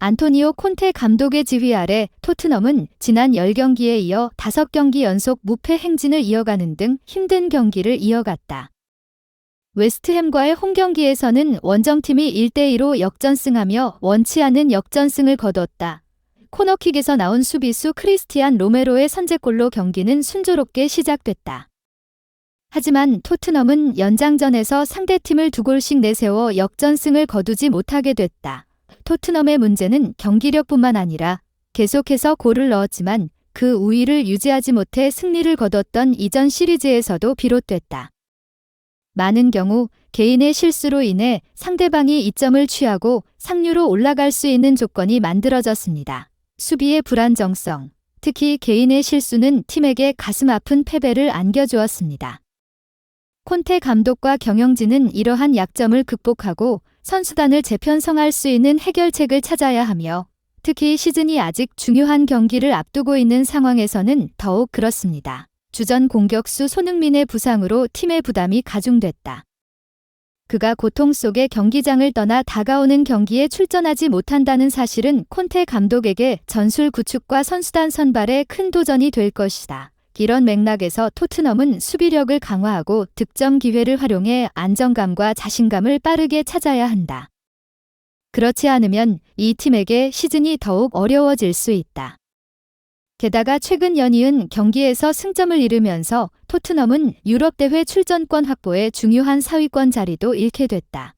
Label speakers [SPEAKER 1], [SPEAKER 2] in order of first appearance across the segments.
[SPEAKER 1] 안토니오 콘테 감독의 지휘 아래 토트넘은 지난 10경기에 이어 5경기 연속 무패 행진을 이어가는 등 힘든 경기를 이어갔다. 웨스트햄과의 홈경기에서는 원정팀이 1대2로 역전승하며 원치 않은 역전승을 거뒀다. 코너킥에서 나온 수비수 크리스티안 로메로의 선제골로 경기는 순조롭게 시작됐다. 하지만 토트넘은 연장전에서 상대팀을 2골씩 내세워 역전승을 거두지 못하게 됐다. 토트넘의 문제는 경기력뿐만 아니라 계속해서 골을 넣었지만 그 우위를 유지하지 못해 승리를 거뒀던 이전 시리즈에서도 비롯됐다. 많은 경우 개인의 실수로 인해 상대방이 이점을 취하고 상류로 올라갈 수 있는 조건이 만들어졌습니다. 수비의 불안정성, 특히 개인의 실수는 팀에게 가슴 아픈 패배를 안겨주었습니다. 콘테 감독과 경영진은 이러한 약점을 극복하고 선수단을 재편성할 수 있는 해결책을 찾아야 하며 특히 시즌이 아직 중요한 경기를 앞두고 있는 상황에서는 더욱 그렇습니다. 주전 공격수 손흥민의 부상으로 팀의 부담이 가중됐다. 그가 고통 속에 경기장을 떠나 다가오는 경기에 출전하지 못한다는 사실은 콘테 감독에게 전술 구축과 선수단 선발에 큰 도전이 될 것이다. 이런 맥락에서 토트넘은 수비력을 강화하고 득점 기회를 활용해 안정감과 자신감을 빠르게 찾아야 한다. 그렇지 않으면 이 팀에게 시즌이 더욱 어려워질 수 있다. 게다가 최근 연이은 경기에서 승점을 잃으면서 토트넘은 유럽대회 출전권 확보에 중요한 상위권 자리도 잃게 됐다.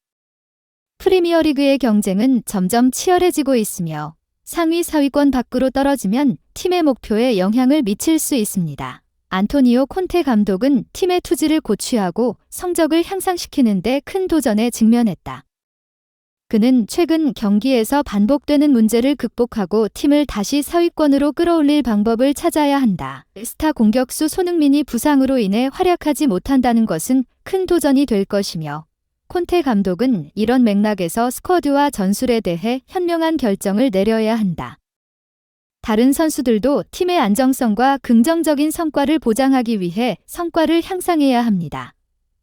[SPEAKER 1] 프리미어리그의 경쟁은 점점 치열해지고 있으며 상위 4위권 밖으로 떨어지면 팀의 목표에 영향을 미칠 수 있습니다. 안토니오 콘테 감독은 팀의 투지를 고취하고 성적을 향상시키는 데 큰 도전에 직면했다. 그는 최근 경기에서 반복되는 문제를 극복하고 팀을 다시 상위권으로 끌어올릴 방법을 찾아야 한다. 스타 공격수 손흥민이 부상으로 인해 활약하지 못한다는 것은 큰 도전이 될 것이며 콘테 감독은 이런 맥락에서 스쿼드와 전술에 대해 현명한 결정을 내려야 한다. 다른 선수들도 팀의 안정성과 긍정적인 성과를 보장하기 위해 성과를 향상해야 합니다.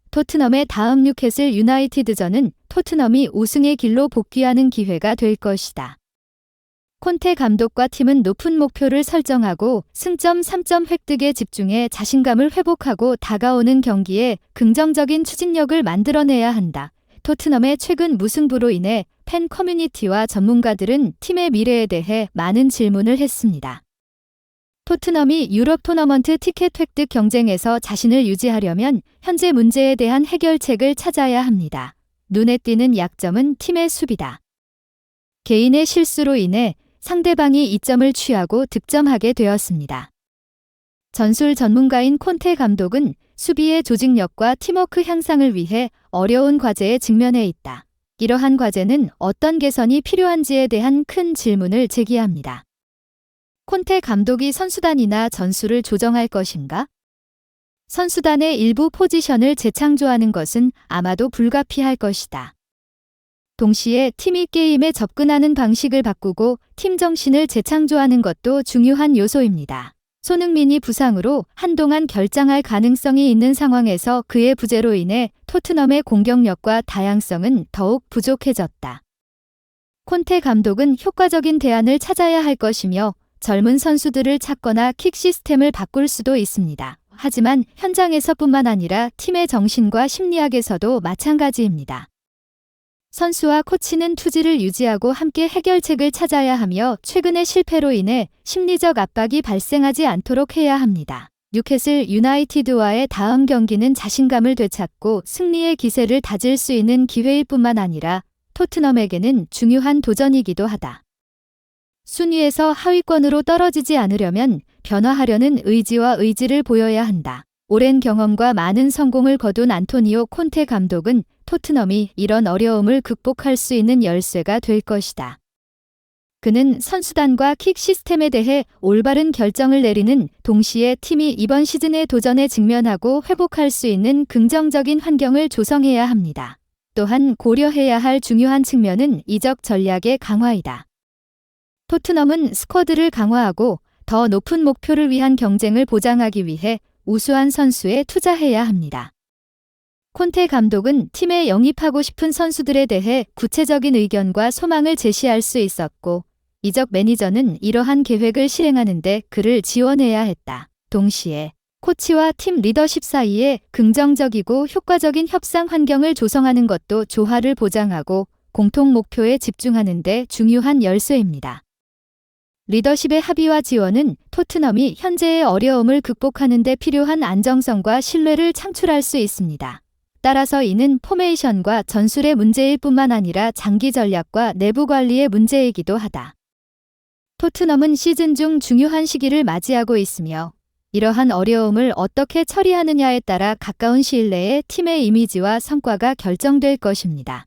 [SPEAKER 1] 토트넘의 다음 뉴캐슬 유나이티드전은 토트넘이 우승의 길로 복귀하는 기회가 될 것이다. 콘테 감독과 팀은 높은 목표를 설정하고 승점 3점 획득에 집중해 자신감을 회복하고 다가오는 경기에 긍정적인 추진력을 만들어내야 한다. 토트넘의 최근 무승부로 인해 팬 커뮤니티와 전문가들은 팀의 미래에 대해 많은 질문을 했습니다. 토트넘이 유럽 토너먼트 티켓 획득 경쟁에서 자신을 유지하려면 현재 문제에 대한 해결책을 찾아야 합니다. 눈에 띄는 약점은 팀의 수비다. 개인의 실수로 인해 상대방이 이점을 취하고 득점하게 되었습니다. 전술 전문가인 콘테 감독은 수비의 조직력과 팀워크 향상을 위해 어려운 과제에 직면해 있다. 이러한 과제는 어떤 개선이 필요한지에 대한 큰 질문을 제기합니다. 콘테 감독이 선수단이나 전술을 조정할 것인가? 선수단의 일부 포지션을 재창조하는 것은 아마도 불가피할 것이다. 동시에 팀이 게임에 접근하는 방식을 바꾸고 팀 정신을 재창조하는 것도 중요한 요소입니다. 손흥민이 부상으로 한동안 결장할 가능성이 있는 상황에서 그의 부재로 인해 토트넘의 공격력과 다양성은 더욱 부족해졌다. 콘테 감독은 효과적인 대안을 찾아야 할 것이며 젊은 선수들을 찾거나 킥 시스템을 바꿀 수도 있습니다. 하지만 현장에서뿐만 아니라 팀의 정신과 심리학에서도 마찬가지입니다. 선수와 코치는 투지를 유지하고 함께 해결책을 찾아야 하며 최근의 실패로 인해 심리적 압박이 발생하지 않도록 해야 합니다. 뉴캐슬 유나이티드와의 다음 경기는 자신감을 되찾고 승리의 기세를 다질 수 있는 기회일 뿐만 아니라 토트넘에게는 중요한 도전이기도 하다. 순위에서 하위권으로 떨어지지 않으려면 변화하려는 의지를 보여야 한다. 오랜 경험과 많은 성공을 거둔 안토니오 콘테 감독은 토트넘이 이런 어려움을 극복할 수 있는 열쇠가 될 것이다. 그는 선수단과 킥 시스템에 대해 올바른 결정을 내리는 동시에 팀이 이번 시즌의 도전에 직면하고 회복할 수 있는 긍정적인 환경을 조성해야 합니다. 또한 고려해야 할 중요한 측면은 이적 전략의 강화이다. 토트넘은 스쿼드를 강화하고 더 높은 목표를 위한 경쟁을 보장하기 위해 우수한 선수에 투자해야 합니다. 콘테 감독은 팀에 영입하고 싶은 선수들에 대해 구체적인 의견과 소망을 제시할 수 있었고 이적 매니저는 이러한 계획을 실행하는데 그를 지원해야 했다. 동시에 코치와 팀 리더십 사이에 긍정적이고 효과적인 협상 환경을 조성하는 것도 조화를 보장하고 공통 목표에 집중하는 데 중요한 열쇠입니다. 리더십의 합의와 지원은 토트넘이 현재의 어려움을 극복하는 데 필요한 안정성과 신뢰를 창출할 수 있습니다. 따라서 이는 포메이션과 전술의 문제일 뿐만 아니라 장기 전략과 내부 관리의 문제이기도 하다. 토트넘은 시즌 중 중요한 시기를 맞이하고 있으며 이러한 어려움을 어떻게 처리하느냐에 따라 가까운 시일 내에 팀의 이미지와 성과가 결정될 것입니다.